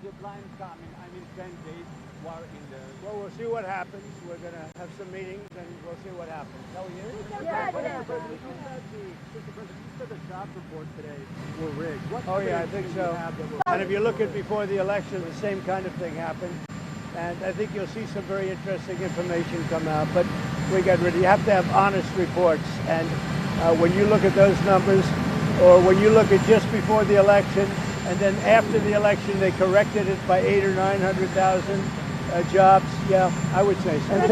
the plan coming, 10 days, war in the... Well, we'll see what happens. We're going to have some meetings, and we'll see what happens. Oh, yeah? Yeah. Mr. President, you said the job report today were rigged. What Oh, yeah, I think so. And if you look at before the election, the same kind of thing happened. And I think you'll see some very interesting information come out. But we got ready. You have to have honest reports. And when you look at those numbers, or when you look at just before the election, and then after the election, they corrected it by 800,000 or 900,000 jobs. Yeah, I would say so. And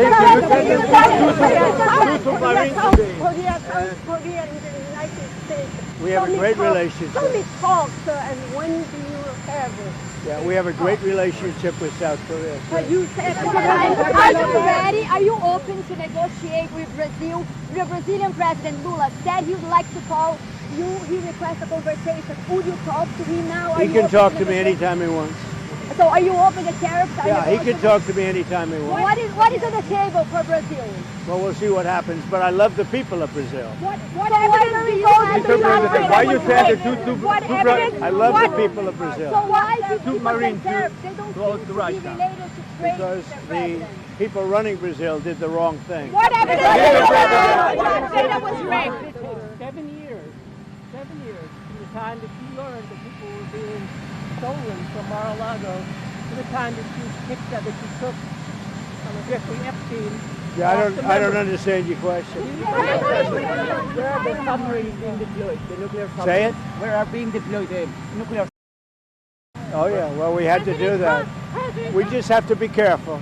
Korea in the United States. We have a great relationship. Tell me talks, and when do you have it? Yeah, we have a great relationship with South Korea. But you said, are you ready? Are you open to negotiate with Brazil? The Brazilian President Lula said he would like to call you. He requests a conversation. Would you talk to him now? He can talk to me anytime he wants. So are you open to tariffs? Yeah, he can talk to me anytime he wants. What is on the table for Brazil? Well, we'll see what happens. But I love the people of Brazil. What evidence do you have? Mr. President, why you send the two I love the people of Brazil. So why do two people marine tariffs? They don't close seem to to be Russia. related to trade Because with the president. people running Brazil did the wrong thing. What evidence do you have? What data was rigged? It takes 7 years from the time that you learned that people were being stolen from Mar-a-Lago to the time that you picked up, that you took Jeffrey Epstein. Yeah, I don't understand your question. Where are the submarines being deployed? The nuclear submarines. Say it. Where are being deployed the nuclear? Oh yeah, well we had to do that. We just have to be careful.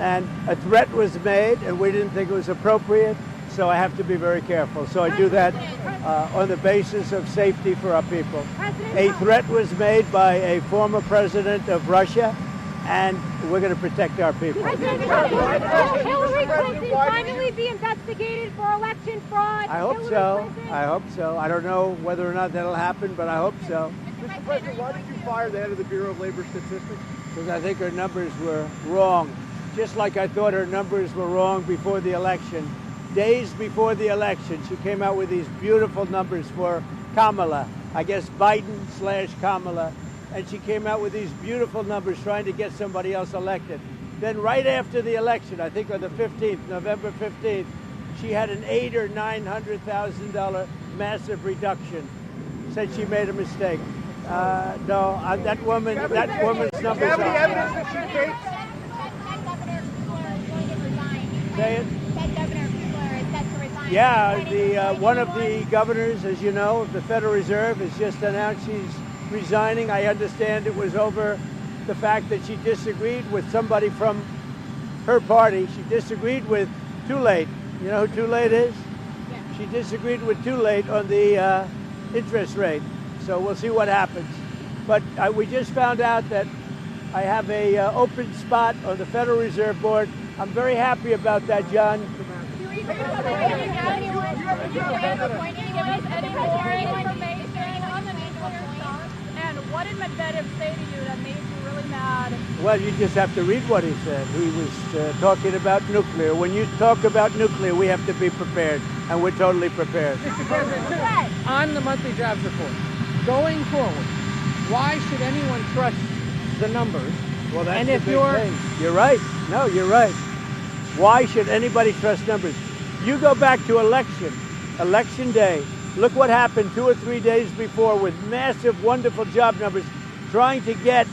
And a threat was made and we didn't think it was appropriate, so I have to be very careful. So I do that on the basis of safety for our people. A threat was made by a former president of Russia, and we're going to protect our people. Will Hillary Clinton finally be investigated for election fraud? I hope so. I hope so. I don't know whether or not that'll happen, but I hope so. Mr. President, why did you fire the head of the Bureau of Labor Statistics? Because I think her numbers were wrong. Just like I thought her numbers were wrong before the election. Days before the election, she came out with these beautiful numbers for Kamala. I guess Biden/Kamala. And she came out with these beautiful numbers trying to get somebody else elected. Then right after the election, I think on the 15th, November 15th, she had an $800,000 or $900,000 massive reduction. Said she made a mistake. No, that woman's numbers How many are. evidence that she faked? Say it. Governor Kugler is set to resign. Yeah, one of the governors, as you know, of the Federal Reserve has just announced she's resigning. I understand it was over the fact that she disagreed with somebody from her party. She disagreed with Too Late. You know who Too Late is? Yeah. She disagreed with Too Late on the interest rate. So we'll see what happens. But we just found out that I have a open spot on the Federal Reserve Board. I'm very happy about that, John. And what did Medvedev say to you that made you really mad? Well, you just have to read what he said. He was talking about nuclear. When you talk about nuclear, we have to be prepared, and we're totally prepared. Mr. President, on the monthly jobs report, going forward, why should anyone trust the numbers? Well, that's And the if big you're- thing. You're right. No, you're right. Why should anybody trust numbers? You go back to election day. Look what happened 2 or 3 days before with massive, wonderful job numbers, trying to get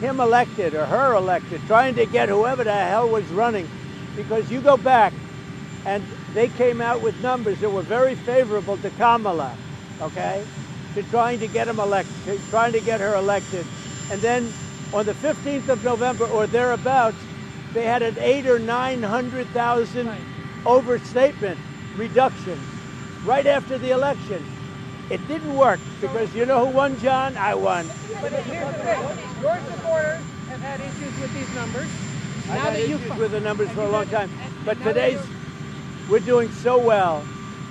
him elected or her elected, trying to get whoever the hell was running. Because you go back and they came out with numbers that were very favorable to Kamala, okay, to trying to get him elected, trying to get her elected. And then on the 15th of November or thereabouts, they had an 800,000 or 900,000 overstatement reduction right after the election. It didn't work because you know who won, John? I won. But here's the thing. Your supporters have had issues with these numbers. I've had issues with the numbers for a long time. But today's, we're doing so well.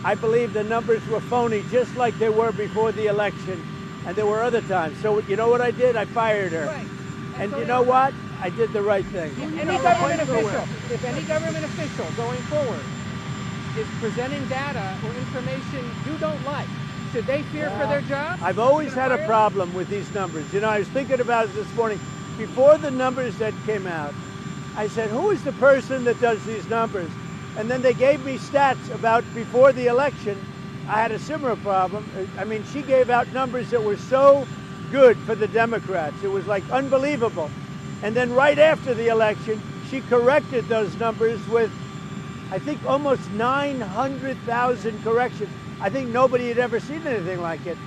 I believe the numbers were phony, just like they were before the election. And there were other times. So you know what I did? I fired her. Right. And you know what? I did the right thing. If any government official going forward is presenting data or information you don't like, should they fear for their job? I've always had a problem with these numbers. You know, I was thinking about it this morning. before the numbers that came out, I said, who is the person that does these numbers? And then they gave me stats about before the election. I had a similar problem. I mean, she gave out numbers that were so good for the Democrats. It was like unbelievable. And then right after the election, she corrected those numbers with, I think, almost 900,000 corrections. I think nobody had ever seen anything like it.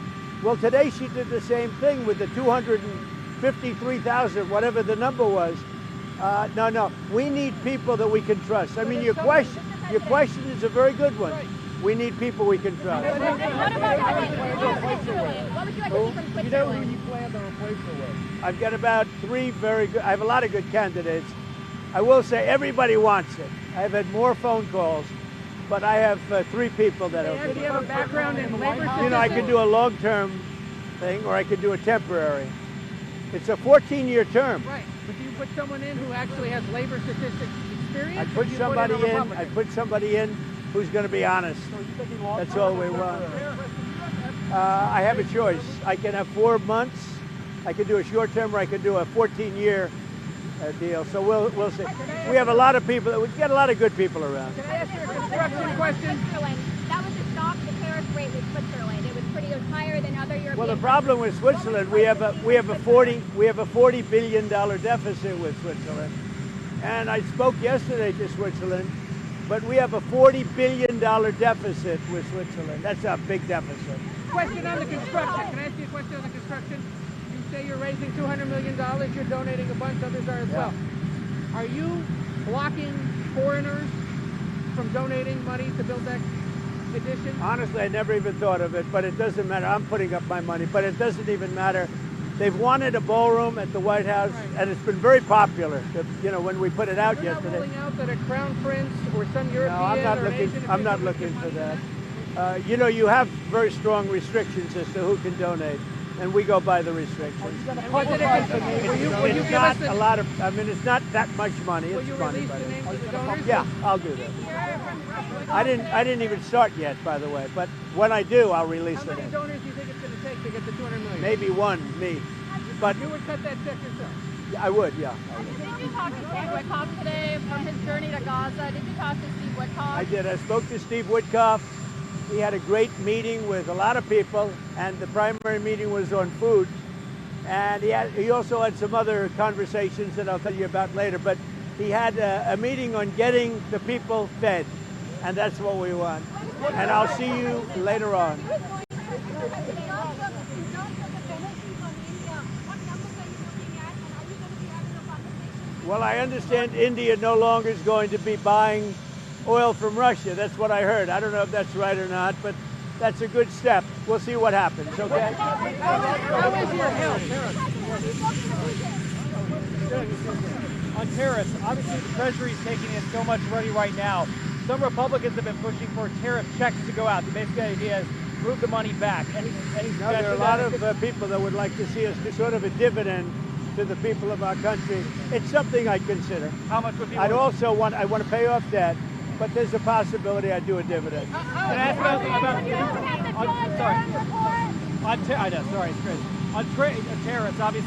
Well, today she did the same thing with the 253,000, whatever the number was. No, we need people that we can trust. I mean, your question is a very good one. We need people we can trust. What about Switzerland? What would you like to see from You know who Switzerland? you plan to replace her with? I've got about 3 very good, I have a lot of good candidates. I will say everybody wants it. I've had more phone calls, but I have 3 people that are. Do you have a background in labor You know, I could do a long-term thing or I could do a temporary. It's a 14-year term. Right, but do you put someone in who actually has labor statistics experience? I put somebody in who's going to be honest. That's all we want. I have a choice. I can have 4 months. I can do a short term, or I can do a 14-year deal. So we'll see. We have a lot of people. We get a lot of good people around. Can I ask you a construction question? Switzerland. That was the shock, the tariff rate with Switzerland. It was higher than other European Well, the problem with Switzerland, we have a $40 billion deficit with Switzerland, and I spoke yesterday to Switzerland, but we have a $40 billion deficit with Switzerland. That's a big deficit. Question on the construction. Can I ask you a question on the construction? You say you're raising $200 million. You're donating a bunch. Others are as well. Are you blocking foreigners from donating money to build that addition? Honestly, I never even thought of it, but it doesn't matter. I'm putting up my money, but it doesn't even matter. They've wanted a ballroom at the White House, and it's been very popular. You know, when we put it out You're yesterday. not ruling out that a crown prince or some European No, I'm not or an looking. Asian I'm not official looking can for get that. You know, you have very strong restrictions as to who can donate, and we go by the restrictions. And was it a con- will you It's give not us the, a lot of. I mean, it's not that much money. will It's you money, release but the names of the donors? yeah, I'll do that. I didn't even start yet, by the way. But when I do, I'll release How the many name. donors do you think it's going to take to get the 200 million? Maybe one, me. But You would cut that check yourself. I would, yeah. Did you talk to Steve Witkoff today from his journey to Gaza? Did you talk to Steve Witkoff? I did. I spoke to Steve Witkoff. He had a great meeting with a lot of people, and the primary meeting was on food. And he also had some other conversations that I'll tell you about later. But he had a meeting on getting the people fed, and that's what we want. And I'll see you later on. Well, I understand India no longer is going to be buying oil from Russia. That's what I heard. I don't know if that's right or not, but that's a good step. We'll see what happens, okay? How is your health? On tariffs, obviously the Treasury is taking in so much money right now. Some Republicans have been pushing for tariff checks to go out. The basic idea is move the money back. Any No, there are a lot of people that would like to see us do sort of a dividend to the people of our country. It's something I'd consider. How much would people? I want to pay off debt, but there's a possibility I'd do a dividend. Can I ask about sorry. I know, sorry, it's Chris. On tariffs, obviously.